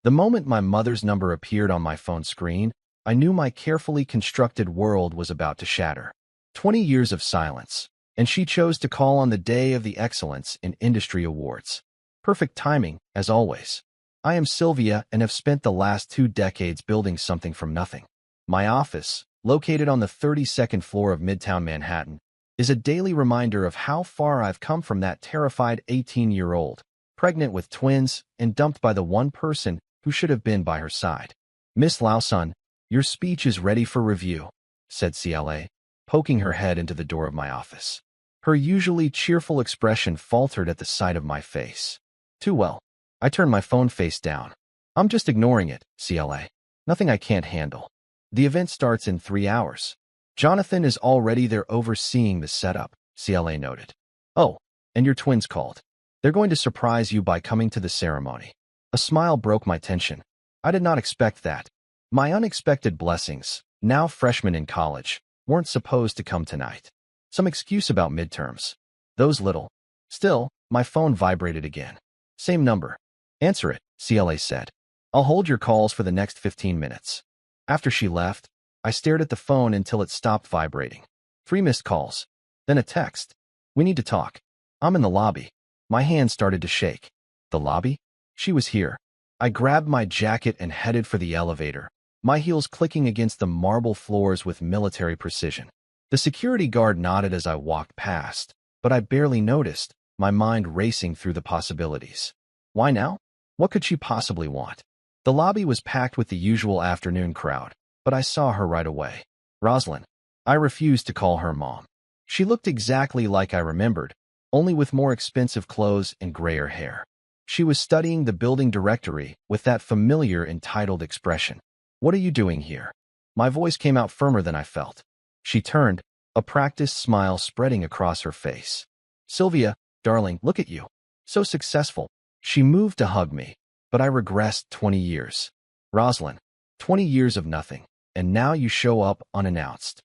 The moment my mother's number appeared on my phone screen, I knew my carefully constructed world was about to shatter. 20 years of silence, and she chose to call on the day of the Excellence in Industry Awards. Perfect timing, as always. I am Sylvia and have spent the last 2 decades building something from nothing. My office, located on the 32nd floor of Midtown Manhattan, is a daily reminder of how far I've come from that terrified 18-year-old, pregnant with twins and dumped by the one person who should have been by her side. Miss Lawson, your speech is ready for review, said CLA, poking her head into the door of my office. Her usually cheerful expression faltered at the sight of my face. Too well. I turned my phone face down. I'm just ignoring it, CLA. Nothing I can't handle. The event starts in 3 hours. Jonathan is already there overseeing the setup, CLA noted. Oh, and your twins called. They're going to surprise you by coming to the ceremony. A smile broke my tension. I did not expect that. My unexpected blessings, now freshmen in college, weren't supposed to come tonight. Some excuse about midterms. Those little. Still, my phone vibrated again. Same number. Answer it, CLA said. I'll hold your calls for the next 15 minutes. After she left, I stared at the phone until it stopped vibrating. 3 missed calls. Then a text. We need to talk. I'm in the lobby. My hand started to shake. The lobby? She was here. I grabbed my jacket and headed for the elevator, my heels clicking against the marble floors with military precision. The security guard nodded as I walked past, but I barely noticed, my mind racing through the possibilities. Why now? What could she possibly want? The lobby was packed with the usual afternoon crowd, but I saw her right away. Rosalind. I refused to call her mom. She looked exactly like I remembered, only with more expensive clothes and grayer hair. She was studying the building directory with that familiar entitled expression. What are you doing here? My voice came out firmer than I felt. She turned, a practiced smile spreading across her face. Sylvia, darling, look at you. So successful. She moved to hug me, but I regressed 20 years. Rosalind, 20 years of nothing, and now you show up unannounced.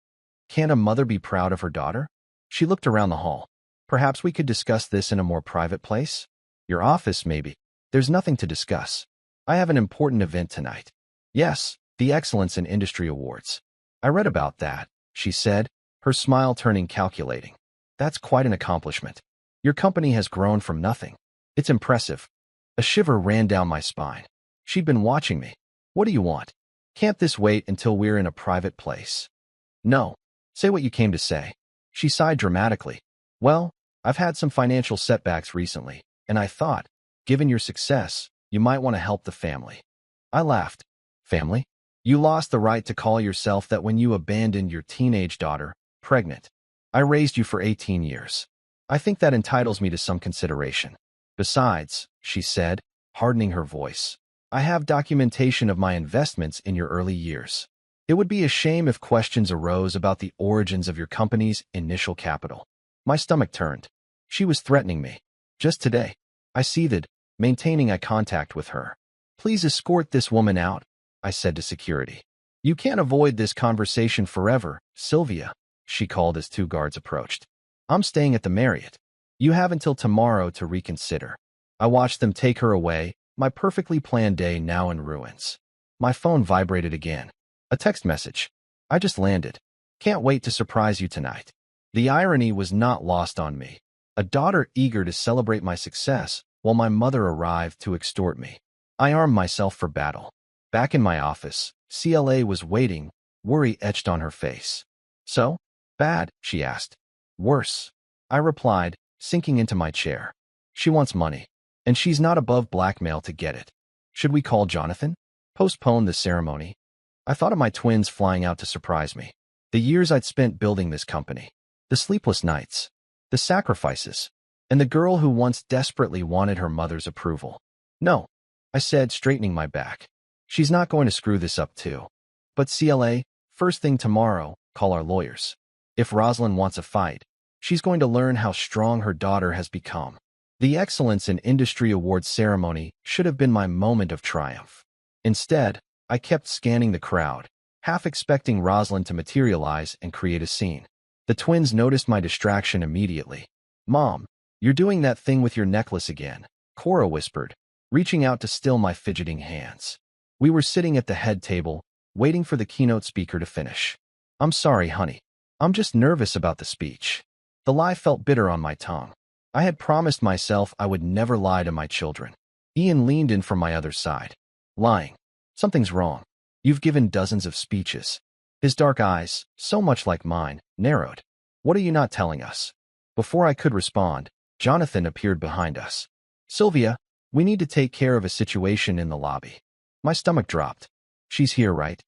Can't a mother be proud of her daughter? She looked around the hall. Perhaps we could discuss this in a more private place? Your office, maybe. There's nothing to discuss. I have an important event tonight. Yes, the Excellence in Industry Awards. I read about that, she said, her smile turning calculating. That's quite an accomplishment. Your company has grown from nothing. It's impressive. A shiver ran down my spine. She'd been watching me. What do you want? Can't this wait until we're in a private place? No. Say what you came to say. She sighed dramatically. Well, I've had some financial setbacks recently, and I thought, given your success, you might want to help the family. I laughed. Family? You lost the right to call yourself that when you abandoned your teenage daughter, pregnant. I raised you for 18 years. I think that entitles me to some consideration. Besides, she said, hardening her voice, I have documentation of my investments in your early years. It would be a shame if questions arose about the origins of your company's initial capital. My stomach turned. She was threatening me. Just today. I seethed, maintaining eye contact with her. Please escort this woman out, I said to security. You can't avoid this conversation forever, Sylvia, she called as 2 guards approached. I'm staying at the Marriott. You have until tomorrow to reconsider. I watched them take her away, my perfectly planned day now in ruins. My phone vibrated again. A text message. I just landed. Can't wait to surprise you tonight. The irony was not lost on me. A daughter eager to celebrate my success, while my mother arrived to extort me. I armed myself for battle. Back in my office, CLA was waiting, worry etched on her face. So? Bad, she asked. Worse. I replied, sinking into my chair. She wants money, and she's not above blackmail to get it. Should we call Jonathan? Postpone the ceremony? I thought of my twins flying out to surprise me. The years I'd spent building this company. The sleepless nights. The sacrifices. And the girl who once desperately wanted her mother's approval. No, I said, straightening my back. She's not going to screw this up too. But CLA, first thing tomorrow, call our lawyers. If Rosalind wants a fight, she's going to learn how strong her daughter has become. The Excellence in Industry Awards ceremony should have been my moment of triumph. Instead, I kept scanning the crowd, half expecting Rosalind to materialize and create a scene. The twins noticed my distraction immediately. Mom, you're doing that thing with your necklace again, Cora whispered. reaching out to still my fidgeting hands. We were sitting at the head table, waiting for the keynote speaker to finish. "I'm sorry, honey. I'm just nervous about the speech." The lie felt bitter on my tongue. I had promised myself I would never lie to my children. Ian leaned in from my other side. "Lying. Something's wrong. You've given dozens of speeches." His dark eyes, so much like mine, narrowed. "What are you not telling us?" Before I could respond, Jonathan appeared behind us. "Sylvia, we need to take care of a situation in the lobby." My stomach dropped. "She's here, right?"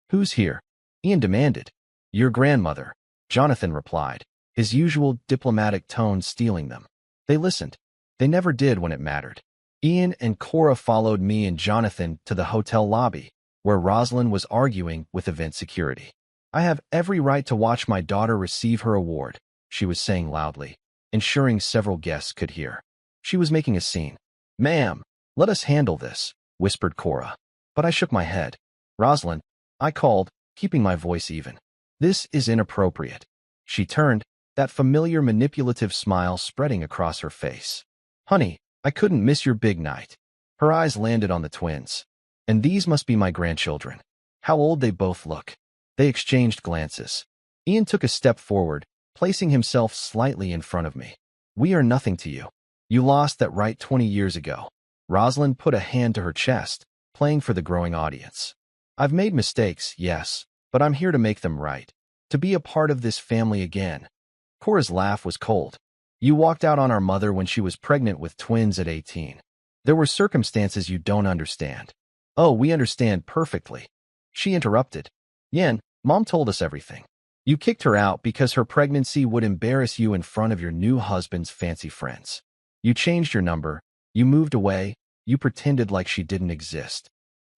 "Who's here?" Ian demanded. "Your grandmother," Jonathan replied, his usual diplomatic tone stealing them. They listened. They never did when it mattered. Ian and Cora followed me and Jonathan to the hotel lobby, where Rosalind was arguing with event security. "I have every right to watch my daughter receive her award," she was saying loudly, ensuring several guests could hear. She was making a scene. "Ma'am, let us handle this," whispered Cora. But I shook my head. "Rosalind," I called, keeping my voice even. "This is inappropriate." She turned, that familiar manipulative smile spreading across her face. "Honey, I couldn't miss your big night." Her eyes landed on the twins. "And these must be my grandchildren. How old they both look." They exchanged glances. Ian took a step forward, placing himself slightly in front of me. "We are nothing to you. You lost that right 20 years ago." Rosalind put a hand to her chest, playing for the growing audience. "I've made mistakes, yes, but I'm here to make them right. To be a part of this family again." Cora's laugh was cold. "You walked out on our mother when she was pregnant with twins at 18. There were circumstances you don't understand." "Oh, we understand perfectly." She interrupted. "Yen, Mom told us everything. You kicked her out because her pregnancy would embarrass you in front of your new husband's fancy friends. You changed your number, you moved away, you pretended like she didn't exist."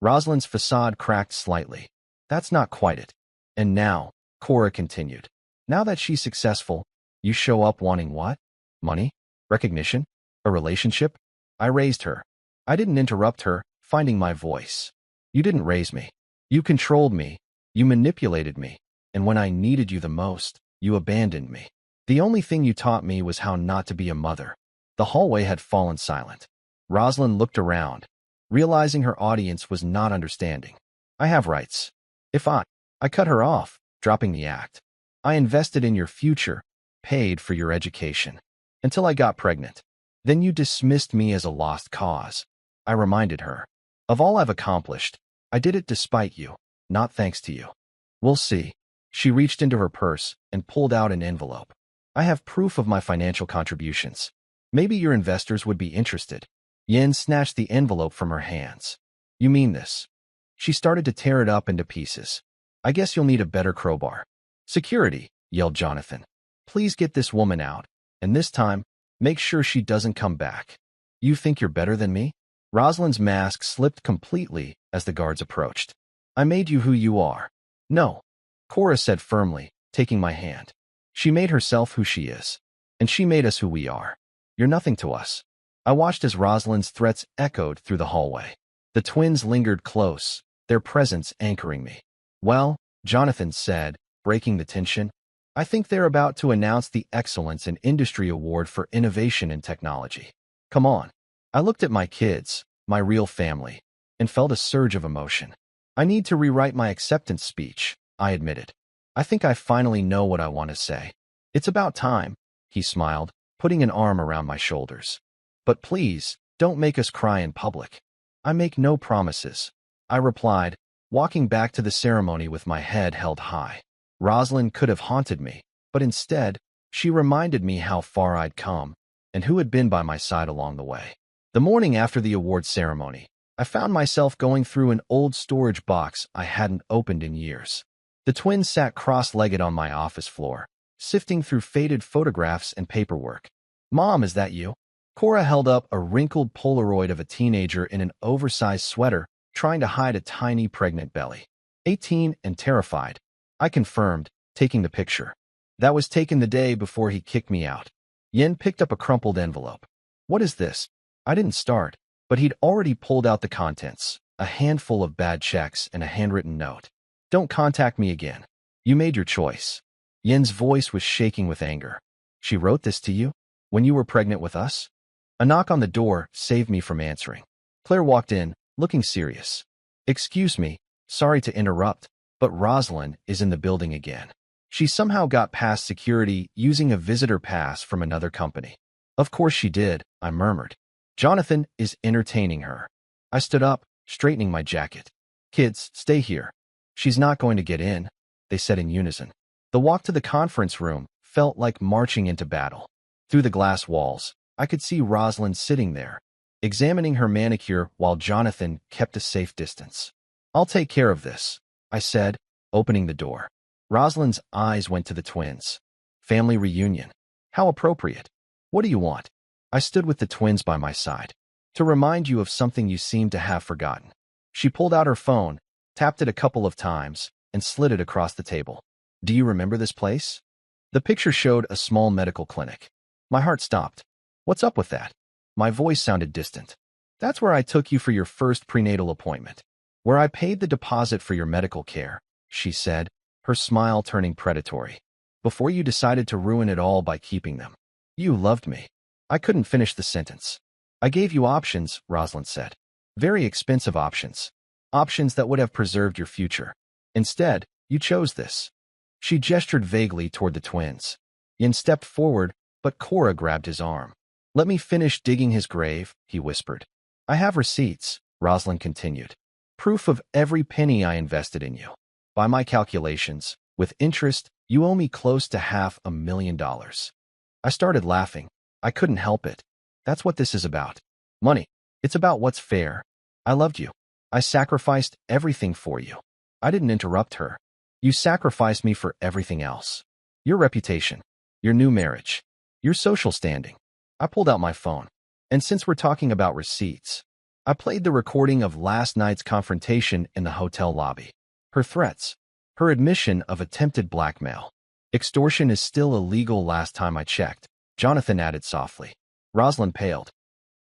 Rosalind's facade cracked slightly. "That's not quite it." "And now," Cora continued, "now that she's successful, you show up wanting what? Money? Recognition? A relationship?" I raised her. I didn't interrupt her, finding my voice. "You didn't raise me. You controlled me. You manipulated me. And when I needed you the most, you abandoned me. The only thing you taught me was how not to be a mother." The hallway had fallen silent. Rosalind looked around, realizing her audience was not understanding. "I have rights. If I cut her off, dropping the act. "I invested in your future, paid for your education. Until I got pregnant. Then you dismissed me as a lost cause." I reminded her. "Of all I've accomplished, I did it despite you, not thanks to you." "We'll see." She reached into her purse and pulled out an envelope. "I have proof of my financial contributions. Maybe your investors would be interested." Yen snatched the envelope from her hands. "You mean this?" She started to tear it up into pieces. "I guess you'll need a better crowbar." "Security," yelled Jonathan. "Please get this woman out, and this time, make sure she doesn't come back." "You think you're better than me?" Rosalind's mask slipped completely as the guards approached. "I made you who you are." "No," Cora said firmly, taking my hand. "She made herself who she is, and she made us who we are. You're nothing to us." I watched as Rosalind's threats echoed through the hallway. The twins lingered close, their presence anchoring me. "Well," Jonathan said, breaking the tension, "I think they're about to announce the Excellence in Industry Award for Innovation in Technology. Come on." I looked at my kids, my real family, and felt a surge of emotion. "I need to rewrite my acceptance speech," I admitted. "I think I finally know what I want to say." "It's about time," he smiled, putting an arm around my shoulders. "But please, don't make us cry in public." "I make no promises," I replied, walking back to the ceremony with my head held high. Rosalind could have haunted me, but instead, she reminded me how far I'd come and who had been by my side along the way. The morning after the award ceremony, I found myself going through an old storage box I hadn't opened in years. The twins sat cross-legged on my office floor, sifting through faded photographs and paperwork. "Mom, is that you?" Cora held up a wrinkled Polaroid of a teenager in an oversized sweater, trying to hide a tiny pregnant belly. 18 and terrified, I confirmed, taking the picture. "That was taken the day before he kicked me out." Yen picked up a crumpled envelope. "What is this?" I didn't start, but he'd already pulled out the contents, a handful of bad checks and a handwritten note. "Don't contact me again. You made your choice." Yen's voice was shaking with anger. "She wrote this to you? When you were pregnant with us?" A knock on the door saved me from answering. Claire walked in, looking serious. Excuse me, sorry to interrupt, but Rosalind is in the building again. She somehow got past security using a visitor pass from another company. Of course she did, I murmured. Jonathan is entertaining her. I stood up, straightening my jacket. Kids, stay here. She's not going to get in, they said in unison. The walk to the conference room felt like marching into battle. Through the glass walls, I could see Rosalind sitting there, examining her manicure while Jonathan kept a safe distance. I'll take care of this, I said, opening the door. Rosalind's eyes went to the twins. Family reunion. How appropriate. What do you want? I stood with the twins by my side. To remind you of something you seem to have forgotten. She pulled out her phone, tapped it a couple of times, and slid it across the table. Do you remember this place? The picture showed a small medical clinic. My heart stopped. What's up with that? My voice sounded distant. That's where I took you for your first prenatal appointment. Where I paid the deposit for your medical care, she said, her smile turning predatory. Before you decided to ruin it all by keeping them. You loved me. I couldn't finish the sentence. I gave you options, Rosalind said. Very expensive options. Options that would have preserved your future. Instead, you chose this. She gestured vaguely toward the twins. Yin stepped forward, but Cora grabbed his arm. Let me finish digging his grave, he whispered. I have receipts, Rosalind continued. Proof of every penny I invested in you. By my calculations, with interest, you owe me close to $500,000. I started laughing. I couldn't help it. That's what this is about. Money. It's about what's fair. I loved you. I sacrificed everything for you. I didn't interrupt her. You sacrificed me for everything else. Your reputation. Your new marriage. Your social standing. I pulled out my phone. And since we're talking about receipts, I played the recording of last night's confrontation in the hotel lobby. Her threats. Her admission of attempted blackmail. Extortion is still illegal last time I checked, Jonathan added softly. Rosalind paled.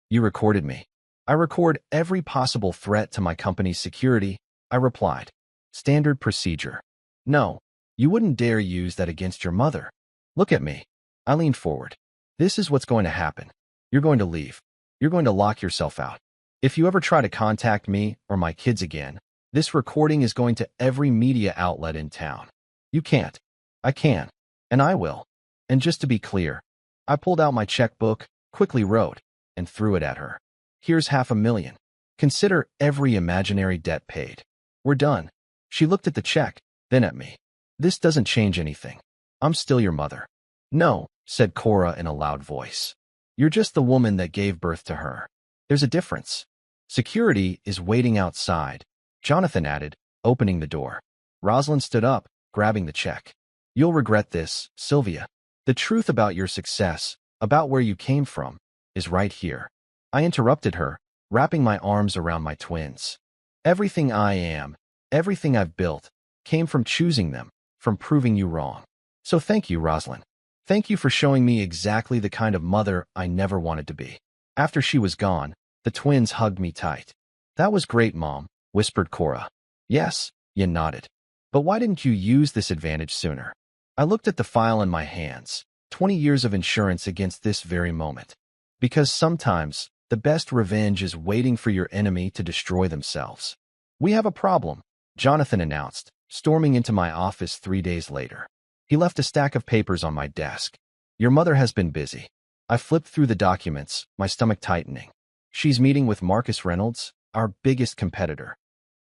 You recorded me. I record every possible threat to my company's security, I replied. Standard procedure. No, you wouldn't dare use that against your mother. Look at me. I leaned forward. This is what's going to happen. You're going to leave. You're going to lock yourself out. If you ever try to contact me or my kids again, this recording is going to every media outlet in town. You can't. I can. And I will. And just to be clear, I pulled out my checkbook, quickly wrote, and threw it at her. Here's $500,000. Consider every imaginary debt paid. We're done. She looked at the check, then at me. This doesn't change anything. I'm still your mother. No, said Cora in a loud voice. You're just the woman that gave birth to her. There's a difference. Security is waiting outside, Jonathan added, opening the door. Rosalind stood up, grabbing the check. You'll regret this, Sylvia. The truth about your success, about where you came from, is right here. I interrupted her, wrapping my arms around my twins. Everything I am, everything I've built, came from choosing them, from proving you wrong. So thank you, Rosalind. Thank you for showing me exactly the kind of mother I never wanted to be. After she was gone, the twins hugged me tight. That was great, Mom, whispered Cora. Yes, Yin nodded. But why didn't you use this advantage sooner? I looked at the file in my hands, 20 years of insurance against this very moment. Because sometimes, the best revenge is waiting for your enemy to destroy themselves. We have a problem, Jonathan announced, storming into my office 3 days later. He left a stack of papers on my desk. Your mother has been busy. I flipped through the documents, my stomach tightening. She's meeting with Marcus Reynolds, our biggest competitor.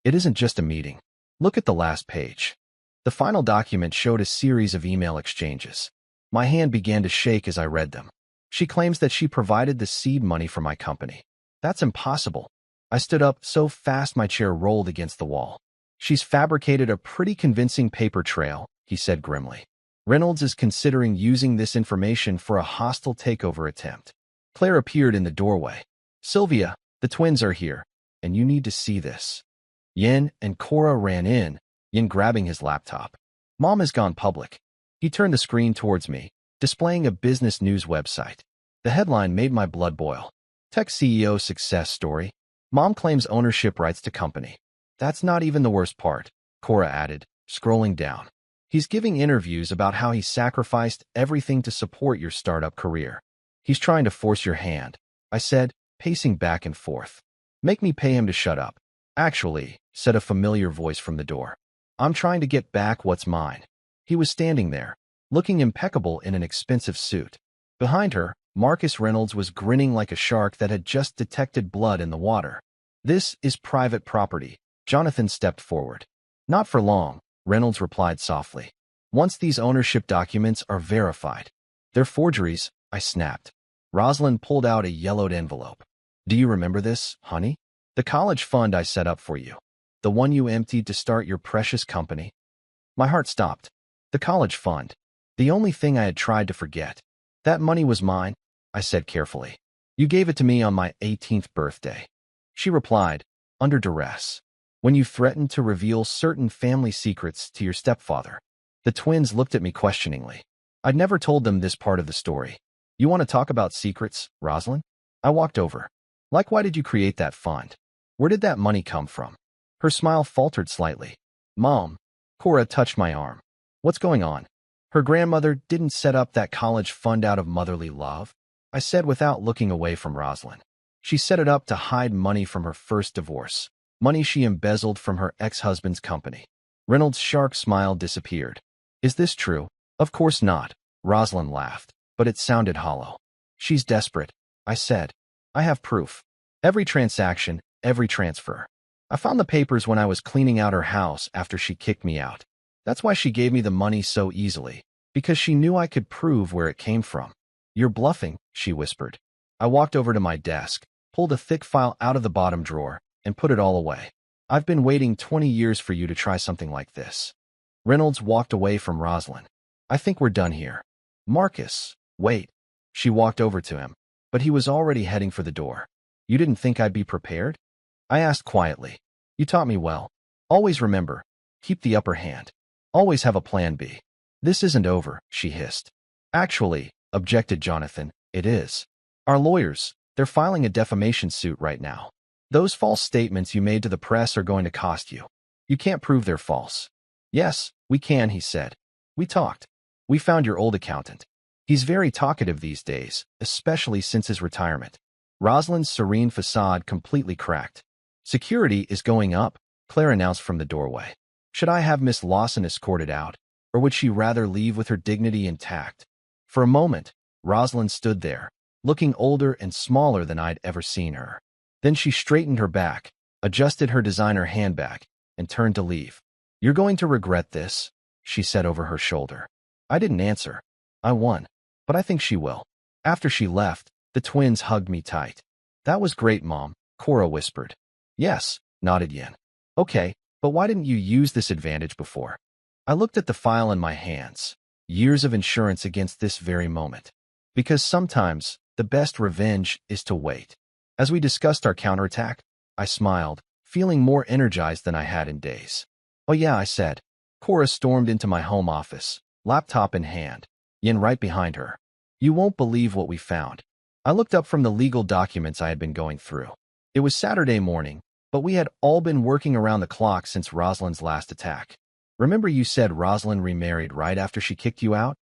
It isn't just a meeting. Look at the last page. The final document showed a series of email exchanges. My hand began to shake as I read them. She claims that she provided the seed money for my company. That's impossible. I stood up so fast my chair rolled against the wall. She's fabricated a pretty convincing paper trail, he said grimly. Reynolds is considering using this information for a hostile takeover attempt. Claire appeared in the doorway. Sylvia, the twins are here, and you need to see this. Yin and Cora ran in, Yin grabbing his laptop. Mom has gone public. He turned the screen towards me, displaying a business news website. The headline made my blood boil. Tech CEO success story. Mom claims ownership rights to company. That's not even the worst part, Cora added, scrolling down. He's giving interviews about how he sacrificed everything to support your startup career. He's trying to force your hand, I said, pacing back and forth. Make me pay him to shut up. Actually, said a familiar voice from the door. I'm trying to get back what's mine. He was standing there, looking impeccable in an expensive suit. Behind her, Marcus Reynolds was grinning like a shark that had just detected blood in the water. This is private property. Jonathan stepped forward. Not for long, Reynolds replied softly. Once these ownership documents are verified. They're forgeries, I snapped. Rosalind pulled out a yellowed envelope. Do you remember this, honey? The college fund I set up for you. The one you emptied to start your precious company. My heart stopped. The college fund. The only thing I had tried to forget. That money was mine, I said carefully. You gave it to me on my 18th birthday. She replied, under duress. When you threatened to reveal certain family secrets to your stepfather. The twins looked at me questioningly. I'd never told them this part of the story. You want to talk about secrets, Rosalind? I walked over. Like, why did you create that fund? Where did that money come from? Her smile faltered slightly. Mom. Cora touched my arm. What's going on? Her grandmother didn't set up that college fund out of motherly love, I said without looking away from Rosalind. She set it up to hide money from her first divorce, money she embezzled from her ex-husband's company. Reynolds' shark smile disappeared. Is this true? Of course not, Rosalind laughed, but it sounded hollow. She's desperate, I said. I have proof. Every transaction, every transfer. I found the papers when I was cleaning out her house after she kicked me out. That's why she gave me the money so easily, because she knew I could prove where it came from. You're bluffing, she whispered. I walked over to my desk, pulled a thick file out of the bottom drawer, and put it all away. I've been waiting 20 years for you to try something like this. Reynolds walked away from Rosalind. I think we're done here. Marcus, wait. She walked over to him, but he was already heading for the door. You didn't think I'd be prepared? I asked quietly. You taught me well. Always remember, keep the upper hand. Always have a plan B. This isn't over, she hissed. Actually, objected Jonathan, it is. Our lawyers, they're filing a defamation suit right now. Those false statements you made to the press are going to cost you. You can't prove they're false. Yes, we can, he said. We talked. We found your old accountant. He's very talkative these days, especially since his retirement. Rosalind's serene facade completely cracked. Security is going up, Claire announced from the doorway. Should I have Miss Lawson escorted out, or would she rather leave with her dignity intact? For a moment, Rosalind stood there, looking older and smaller than I'd ever seen her. Then she straightened her back, adjusted her designer handbag, and turned to leave. You're going to regret this, she said over her shoulder. I didn't answer. I won, but I think she will. After she left, the twins hugged me tight. That was great, Mom, Cora whispered. Yes, nodded Yin. Okay, but why didn't you use this advantage before? I looked at the file in my hands. Years of insurance against this very moment. Because sometimes, the best revenge is to wait. As we discussed our counterattack, I smiled, feeling more energized than I had in days. Oh yeah, I said. Cora stormed into my home office, laptop in hand, Yin right behind her. You won't believe what we found. I looked up from the legal documents I had been going through. It was Saturday morning, but we had all been working around the clock since Rosalind's last attack. Remember you said Rosalind remarried right after she kicked you out?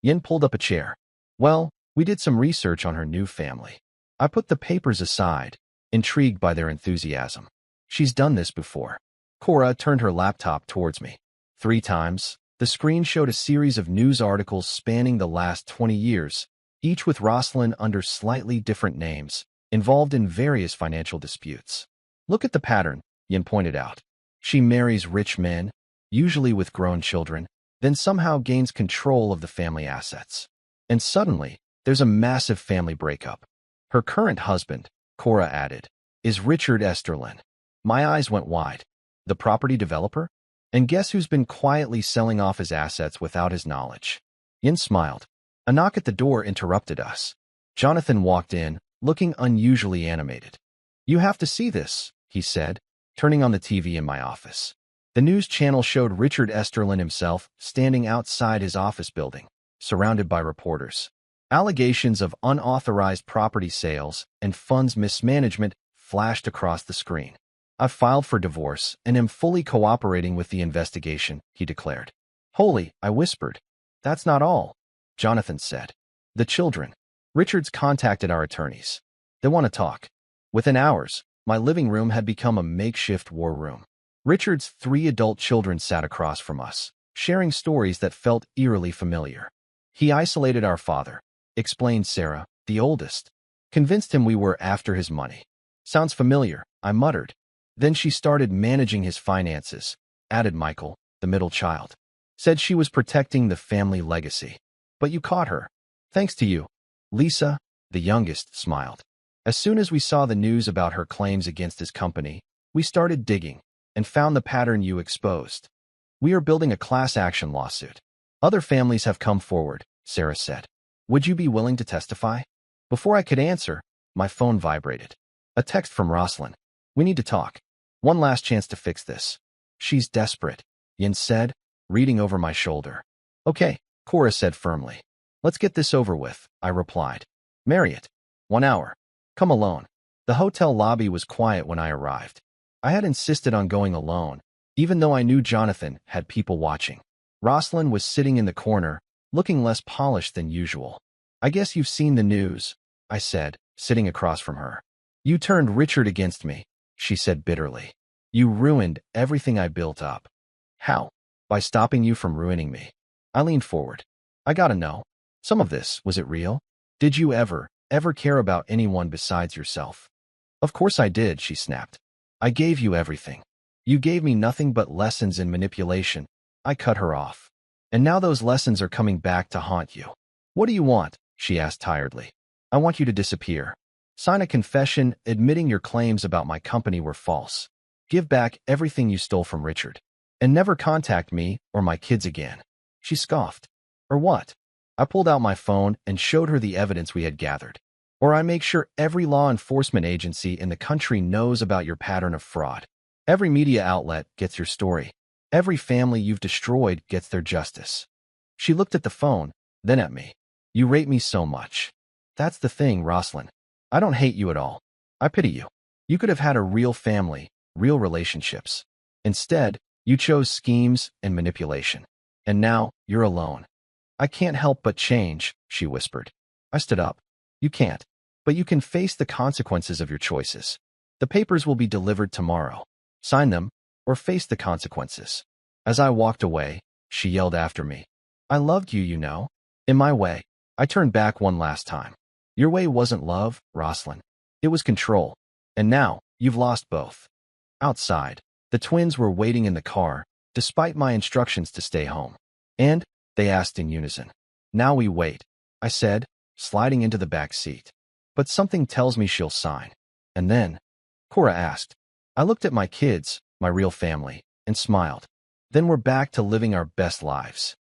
Yin pulled up a chair. Well, we did some research on her new family. I put the papers aside, intrigued by their enthusiasm. She's done this before. Cora turned her laptop towards me. 3 times, the screen showed a series of news articles spanning the last 20 years, each with Rosalind under slightly different names, involved in various financial disputes. Look at the pattern, Yin pointed out. She marries rich men, usually with grown children, then somehow gains control of the family assets. And suddenly, there's a massive family breakup. Her current husband, Cora added, is Richard Esterlin. My eyes went wide. The property developer? And guess who's been quietly selling off his assets without his knowledge? Yin smiled. A knock at the door interrupted us. Jonathan walked in, looking unusually animated. You have to see this, he said, turning on the TV in my office. The news channel showed Richard Esterlin himself standing outside his office building, surrounded by reporters. Allegations of unauthorized property sales and funds mismanagement flashed across the screen. I've filed for divorce and am fully cooperating with the investigation, he declared. Holy, I whispered. That's not all, Jonathan said. The children. Richard's contacted our attorneys. They want to talk. Within hours, My living room had become a makeshift war room. Richard's 3 adult children sat across from us, sharing stories that felt eerily familiar. He isolated our father, explained Sarah, the oldest. Convinced him we were after his money. Sounds familiar, I muttered. Then she started managing his finances, added Michael, the middle child. Said she was protecting the family legacy. But you caught her. Thanks to you. Lisa, the youngest, smiled. As soon as we saw the news about her claims against his company, we started digging and found the pattern you exposed. We are building a class action lawsuit. Other families have come forward, Sarah said. Would you be willing to testify? Before I could answer, my phone vibrated. A text from Rosalind. We need to talk. One last chance to fix this. She's desperate, Yin said, reading over my shoulder. Okay, Cora said firmly. Let's get this over with, I replied. Marriott. 1 hour. Come alone. The hotel lobby was quiet when I arrived. I had insisted on going alone, even though I knew Jonathan had people watching. Rosalind was sitting in the corner, looking less polished than usual. I guess you've seen the news, I said, sitting across from her. You turned Richard against me, she said bitterly. You ruined everything I built up. How? By stopping you from ruining me. I leaned forward. I gotta know. Some of this, was it real? Did you ever care about anyone besides yourself? Of course I did, she snapped. I gave you everything. You gave me nothing but lessons in manipulation. I cut her off. And now those lessons are coming back to haunt you. What do you want? She asked tiredly. I want you to disappear. Sign a confession admitting your claims about my company were false. Give back everything you stole from Richard. And never contact me or my kids again. She scoffed. Or what? I pulled out my phone and showed her the evidence we had gathered. Or I make sure every law enforcement agency in the country knows about your pattern of fraud. Every media outlet gets your story. Every family you've destroyed gets their justice. She looked at the phone, then at me. You rate me so much. That's the thing, Rosalind. I don't hate you at all. I pity you. You could have had a real family, real relationships. Instead, you chose schemes and manipulation. And now, you're alone. I can't help but change, she whispered. I stood up. You can't. But you can face the consequences of your choices. The papers will be delivered tomorrow. Sign them, or face the consequences. As I walked away, she yelled after me. I loved you, you know. In my way. I turned back one last time. Your way wasn't love, Rosalind. It was control. And now, you've lost both. Outside, the twins were waiting in the car, despite my instructions to stay home. And, they asked in unison. Now we wait, I said, sliding into the back seat. But something tells me she'll sign. And then, Cora asked. I looked at my kids, my real family, and smiled. Then we're back to living our best lives.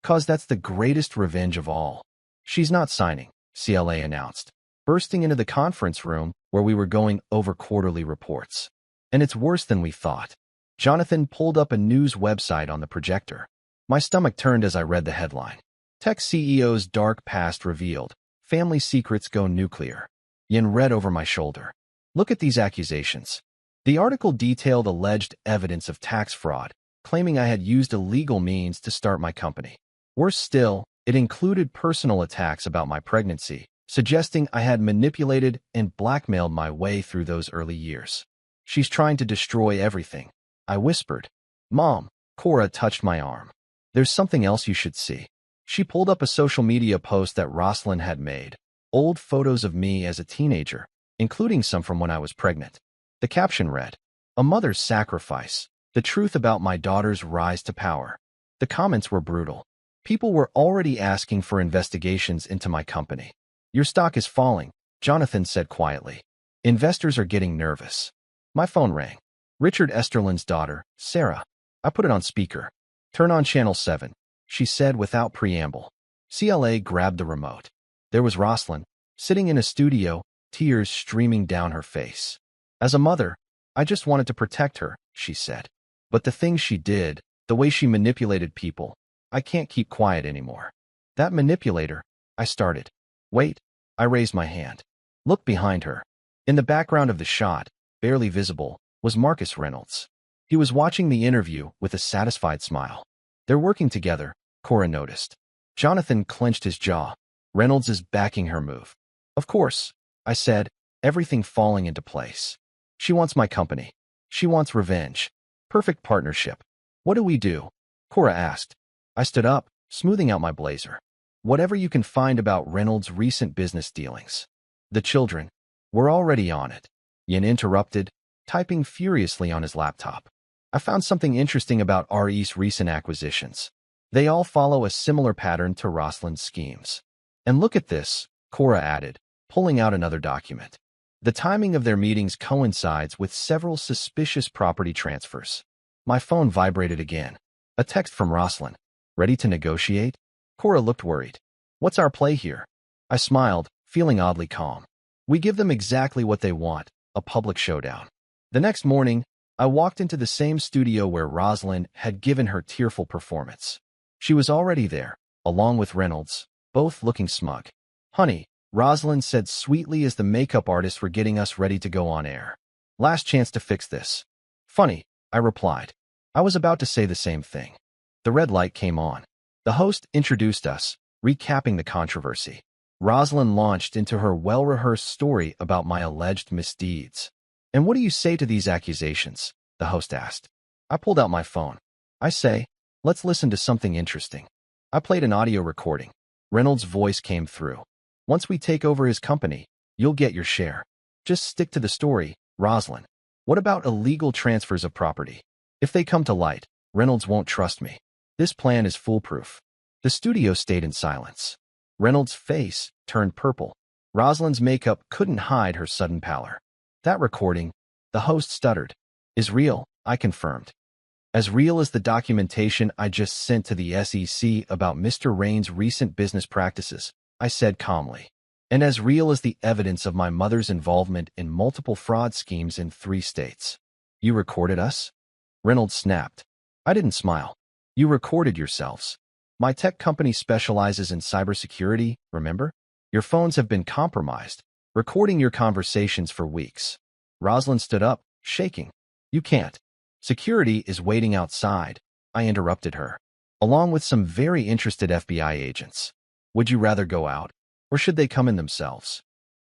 'Cause that's the greatest revenge of all. She's not signing, CLA announced, bursting into the conference room where we were going over quarterly reports. And it's worse than we thought. Jonathan pulled up a news website on the projector. My stomach turned as I read the headline. Tech CEO's dark past revealed. Family secrets go nuclear. Yin read over my shoulder. Look at these accusations. The article detailed alleged evidence of tax fraud, claiming I had used illegal means to start my company. Worse still, it included personal attacks about my pregnancy, suggesting I had manipulated and blackmailed my way through those early years. She's trying to destroy everything, I whispered. Mom, Cora touched my arm. There's something else you should see. She pulled up a social media post that Rosalind had made, old photos of me as a teenager, including some from when I was pregnant. The caption read, A mother's sacrifice, the truth about my daughter's rise to power. The comments were brutal. People were already asking for investigations into my company. Your stock is falling, Jonathan said quietly. Investors are getting nervous. My phone rang. Richard Esterlin's daughter, Sarah. I put it on speaker. Turn on channel 7, she said without preamble. CLA grabbed the remote. There was Rosalind, sitting in a studio, tears streaming down her face. As a mother, I just wanted to protect her, she said. But the things she did, the way she manipulated people, I can't keep quiet anymore. That manipulator, I started. Wait, I raised my hand. Look behind her. In the background of the shot, barely visible, was Marcus Reynolds. He was watching the interview with a satisfied smile. They're working together, Cora noticed. Jonathan clenched his jaw. Reynolds is backing her move. Of course, I said, everything falling into place. She wants my company. She wants revenge. Perfect partnership. What do we do? Cora asked. I stood up, smoothing out my blazer. Whatever you can find about Reynolds' recent business dealings. The children. We're already on it. Yin interrupted, typing furiously on his laptop. I found something interesting about RE's recent acquisitions. They all follow a similar pattern to Rosalind's schemes. And look at this, Cora added, pulling out another document. The timing of their meetings coincides with several suspicious property transfers. My phone vibrated again. A text from Rosalind. Ready to negotiate? Cora looked worried. What's our play here? I smiled, feeling oddly calm. We give them exactly what they want, a public showdown. The next morning, I walked into the same studio where Rosalind had given her tearful performance. She was already there, along with Reynolds, both looking smug. Honey, Rosalind said sweetly as the makeup artists were getting us ready to go on air. Last chance to fix this. Funny, I replied. I was about to say the same thing. The red light came on. The host introduced us, recapping the controversy. Rosalind launched into her well-rehearsed story about my alleged misdeeds. And what do you say to these accusations? The host asked. I pulled out my phone. I say, let's listen to something interesting. I played an audio recording. Reynolds' voice came through. Once we take over his company, you'll get your share. Just stick to the story, Rosalind. What about illegal transfers of property? If they come to light, Reynolds won't trust me. This plan is foolproof. The studio stayed in silence. Reynolds' face turned purple. Rosalind's makeup couldn't hide her sudden pallor. That recording, the host stuttered, is real, I confirmed. As real as the documentation I just sent to the SEC about Mr. Rain's recent business practices, I said calmly. And as real as the evidence of my mother's involvement in multiple fraud schemes in 3 states. You recorded us? Reynolds snapped. I didn't smile. You recorded yourselves. My tech company specializes in cybersecurity, remember? Your phones have been compromised, recording your conversations for weeks. Rosalind stood up, shaking. You can't. Security is waiting outside, I interrupted her, along with some very interested FBI agents. Would you rather go out, or should they come in themselves?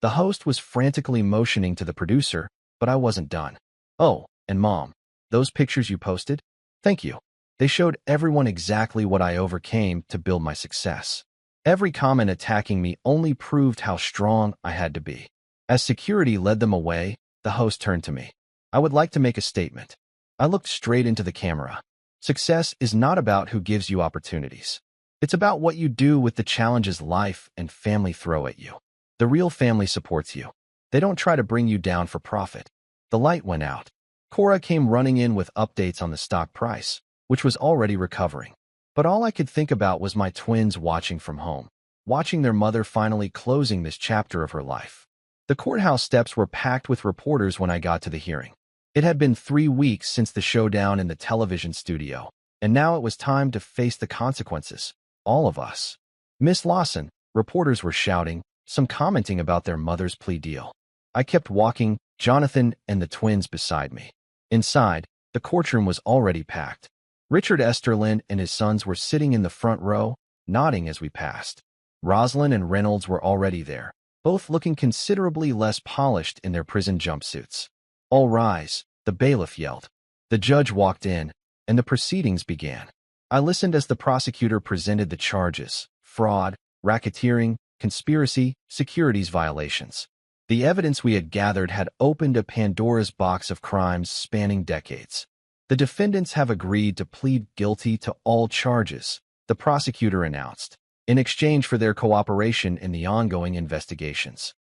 The host was frantically motioning to the producer, but I wasn't done. Oh, and Mom, those pictures you posted? Thank you. They showed everyone exactly what I overcame to build my success. Every comment attacking me only proved how strong I had to be. As security led them away, the host turned to me. I would like to make a statement. I looked straight into the camera. Success is not about who gives you opportunities. It's about what you do with the challenges life and family throw at you. The real family supports you. They don't try to bring you down for profit. The light went out. Cora came running in with updates on the stock price, which was already recovering. But all I could think about was my twins watching from home, watching their mother finally closing this chapter of her life. The courthouse steps were packed with reporters when I got to the hearing. It had been 3 weeks since the showdown in the television studio, and now it was time to face the consequences. All of us. Miss Lawson, reporters were shouting, some commenting about their mother's plea deal. I kept walking, Jonathan and the twins beside me. Inside, the courtroom was already packed. Richard Esterlin and his sons were sitting in the front row, nodding as we passed. Rosalind and Reynolds were already there, both looking considerably less polished in their prison jumpsuits. All rise, the bailiff yelled. The judge walked in, and the proceedings began. I listened as the prosecutor presented the charges: fraud, racketeering, conspiracy, securities violations. The evidence we had gathered had opened a Pandora's box of crimes spanning decades. The defendants have agreed to plead guilty to all charges, the prosecutor announced, in exchange for their cooperation in the ongoing investigations.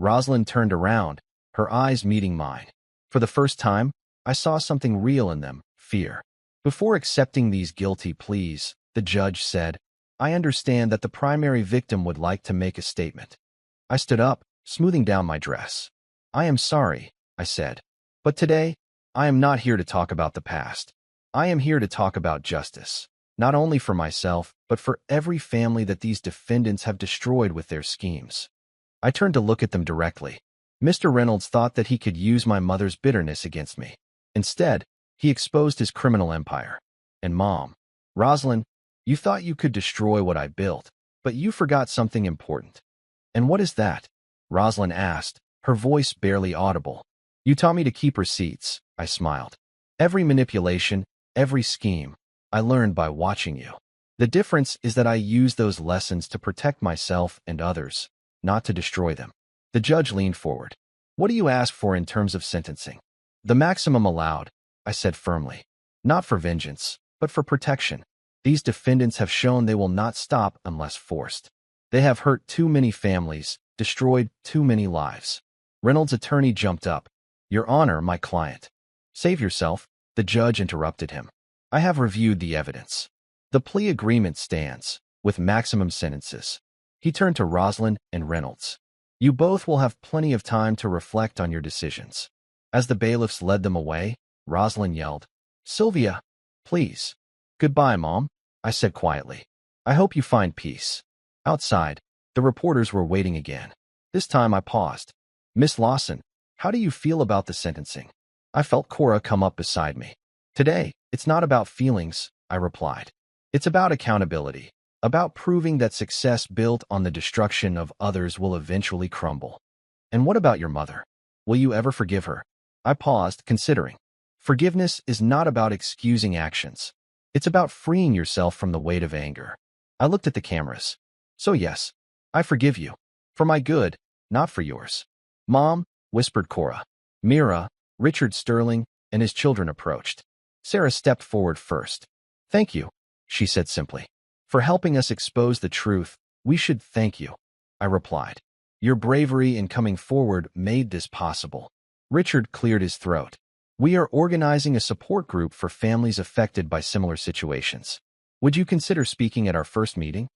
Rosalind turned around, her eyes meeting mine. For the first time, I saw something real in them, fear. Before accepting these guilty pleas, the judge said, I understand that the primary victim would like to make a statement. I stood up, smoothing down my dress. I am sorry, I said. But today, I am not here to talk about the past. I am here to talk about justice, not only for myself, but for every family that these defendants have destroyed with their schemes. I turned to look at them directly. Mr. Reynolds thought that he could use my mother's bitterness against me. Instead, he exposed his criminal empire. And Mom, Rosalind, you thought you could destroy what I built, but you forgot something important. And what is that? Rosalind asked, her voice barely audible. You taught me to keep receipts, I smiled. Every manipulation, every scheme, I learned by watching you. The difference is that I use those lessons to protect myself and others, not to destroy them. The judge leaned forward. What do you ask for in terms of sentencing? The maximum allowed, I said firmly. Not for vengeance, but for protection. These defendants have shown they will not stop unless forced. They have hurt too many families, destroyed too many lives. Reynolds' attorney jumped up. Your Honor, my client. Save yourself, the judge interrupted him. I have reviewed the evidence. The plea agreement stands, with maximum sentences. He turned to Rosalind and Reynolds. You both will have plenty of time to reflect on your decisions. As the bailiffs led them away, Rosalind yelled, Sylvia, please. Goodbye, Mom, I said quietly. I hope you find peace. Outside, the reporters were waiting again. This time I paused. Miss Lawson, how do you feel about the sentencing? I felt Cora come up beside me. Today, it's not about feelings, I replied. It's about accountability, about proving that success built on the destruction of others will eventually crumble. And what about your mother? Will you ever forgive her? I paused, considering. Forgiveness is not about excusing actions. It's about freeing yourself from the weight of anger. I looked at the cameras. So yes, I forgive you. For my good, not for yours. Mom, whispered Cora. Mira, Richard Sterling, and his children approached. Sarah stepped forward first. Thank you, she said simply. For helping us expose the truth, we should thank you, I replied. Your bravery in coming forward made this possible. Richard cleared his throat. We are organizing a support group for families affected by similar situations. Would you consider speaking at our first meeting?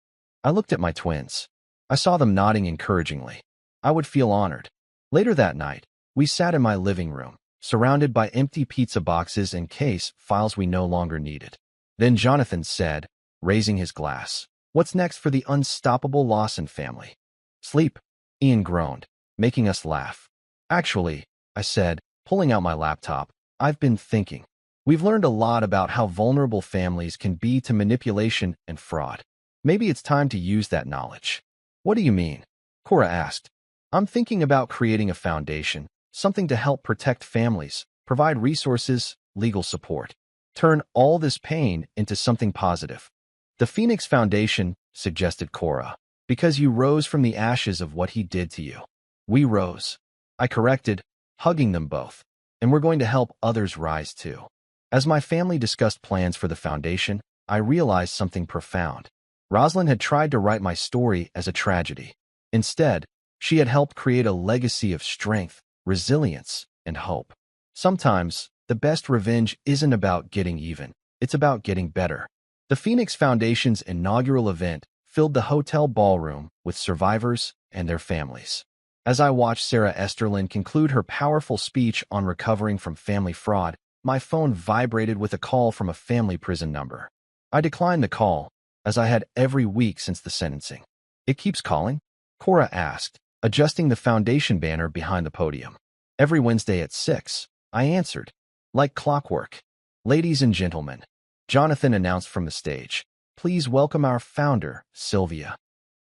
I looked at my twins. I saw them nodding encouragingly. I would feel honored. Later that night, we sat in my living room, surrounded by empty pizza boxes and case files we no longer needed. Then Jonathan said, raising his glass, what's next for the unstoppable Lawson family? Sleep, Ian groaned, making us laugh. Actually, I said, pulling out my laptop, I've been thinking. We've learned a lot about how vulnerable families can be to manipulation and fraud. Maybe it's time to use that knowledge. What do you mean? Cora asked. I'm thinking about creating a foundation, something to help protect families, provide resources, legal support. Turn all this pain into something positive. The Phoenix Foundation, suggested Cora, because you rose from the ashes of what he did to you. We rose. I corrected, hugging them both. And we're going to help others rise too. As my family discussed plans for the foundation, I realized something profound. Rosalind had tried to write my story as a tragedy. Instead, she had helped create a legacy of strength, resilience, and hope. Sometimes, the best revenge isn't about getting even. It's about getting better. The Phoenix Foundation's inaugural event filled the hotel ballroom with survivors and their families. As I watched Sarah Esterlin conclude her powerful speech on recovering from family fraud, my phone vibrated with a call from a family prison number. I declined the call, as I had every week since the sentencing. It keeps calling? Cora asked, adjusting the foundation banner behind the podium. Every Wednesday at 6, I answered. Like clockwork. Ladies and gentlemen, Jonathan announced from the stage. Please welcome our founder, Sylvia.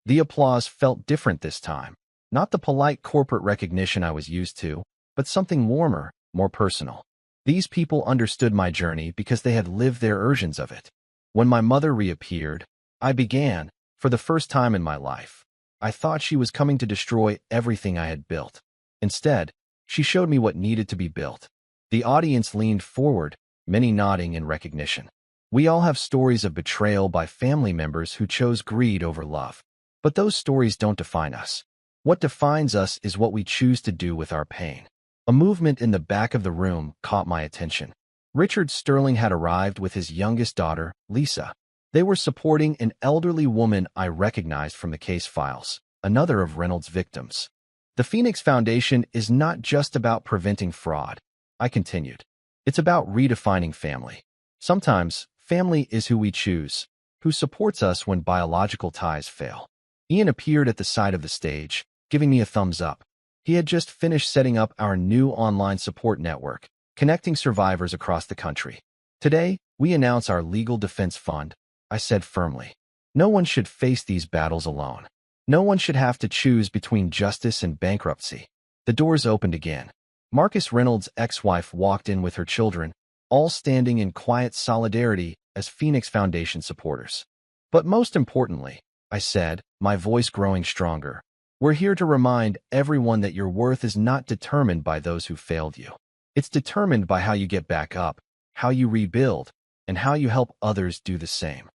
The applause felt different this time. Not the polite corporate recognition I was used to, but something warmer, more personal. These people understood my journey because they had lived their versions of it. When my mother reappeared, I began, for the first time in my life. I thought she was coming to destroy everything I had built. Instead, she showed me what needed to be built. The audience leaned forward, many nodding in recognition. We all have stories of betrayal by family members who chose greed over love. But those stories don't define us. What defines us is what we choose to do with our pain. A movement in the back of the room caught my attention. Richard Sterling had arrived with his youngest daughter, Lisa. They were supporting an elderly woman I recognized from the case files, another of Reynolds' victims. The Phoenix Foundation is not just about preventing fraud, I continued. It's about redefining family. Sometimes, family is who we choose, who supports us when biological ties fail. Ian appeared at the side of the stage, giving me a thumbs up. He had just finished setting up our new online support network, connecting survivors across the country. Today, we announce our legal defense fund, I said firmly. No one should face these battles alone. No one should have to choose between justice and bankruptcy. The doors opened again. Marcus Reynolds' ex-wife walked in with her children, all standing in quiet solidarity as Phoenix Foundation supporters. But most importantly, I said, my voice growing stronger, we're here to remind everyone that your worth is not determined by those who failed you. It's determined by how you get back up, how you rebuild, and how you help others do the same.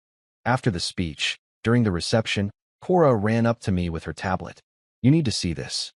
After the speech, during the reception, Cora ran up to me with her tablet. You need to see this.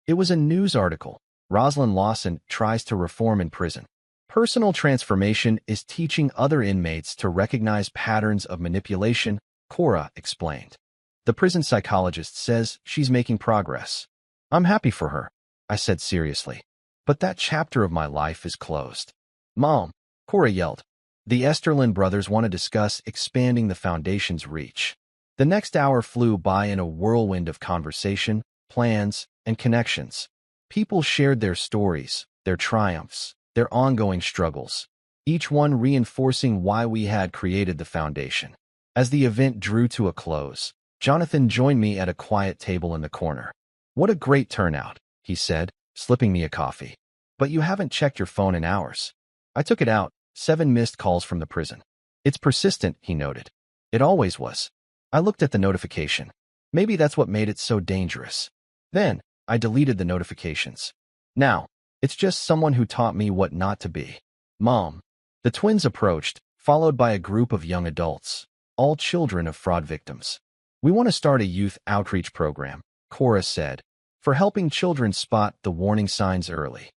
It was a news article. Rosalind Lawson tries to reform in prison. Personal transformation is teaching other inmates to recognize patterns of manipulation, Cora explained. The prison psychologist says she's making progress. I'm happy for her, I said seriously. But that chapter of my life is closed. Mom, Cora yelled. The Esterlin brothers want to discuss expanding the foundation's reach. The next hour flew by in a whirlwind of conversation, plans, and connections. People shared their stories, their triumphs, their ongoing struggles, each one reinforcing why we had created the foundation. As the event drew to a close, Jonathan joined me at a quiet table in the corner. What a great turnout, he said, slipping me a coffee. But you haven't checked your phone in hours. I took it out, 7 missed calls from the prison. It's persistent, he noted. It always was. I looked at the notification. Maybe that's what made it so dangerous. Then, I deleted the notifications. Now, it's just someone who taught me what not to be. Mom. The twins approached, followed by a group of young adults, all children of fraud victims. We want to start a youth outreach program, Cora said, for helping children spot the warning signs early.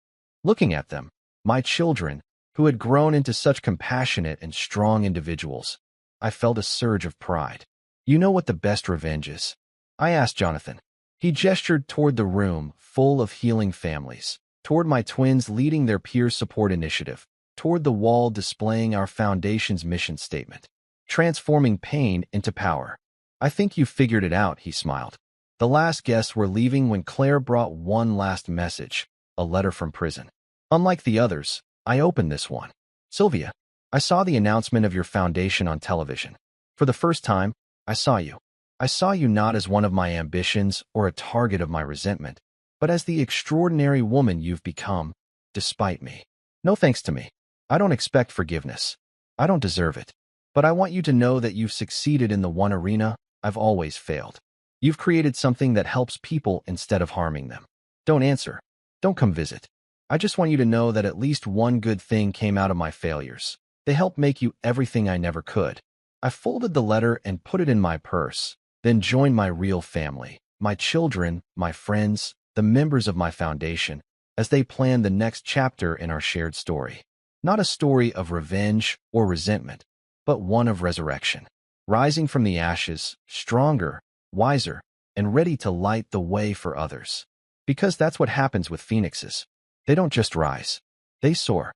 Looking at them, my children, who had grown into such compassionate and strong individuals, I felt a surge of pride. You know what the best revenge is? I asked Jonathan. He gestured toward the room full of healing families, toward my twins leading their peer support initiative, toward the wall displaying our foundation's mission statement, transforming pain into power. I think you figured it out, he smiled. The last guests were leaving when Claire brought one last message, a letter from prison. Unlike the others, I opened this one. Sylvia, I saw the announcement of your foundation on television. For the first time, I saw you. I saw you not as one of my ambitions or a target of my resentment, but as the extraordinary woman you've become, despite me. No thanks to me. I don't expect forgiveness. I don't deserve it. But I want you to know that you've succeeded in the one arena I've always failed. You've created something that helps people instead of harming them. Don't answer. Don't come visit. I just want you to know that at least one good thing came out of my failures. They helped make you everything I never could. I folded the letter and put it in my purse, then joined my real family, my children, my friends, the members of my foundation, as they planned the next chapter in our shared story. Not a story of revenge or resentment, but one of resurrection. Rising from the ashes, stronger, wiser, and ready to light the way for others. Because that's what happens with phoenixes. They don't just rise. They soar.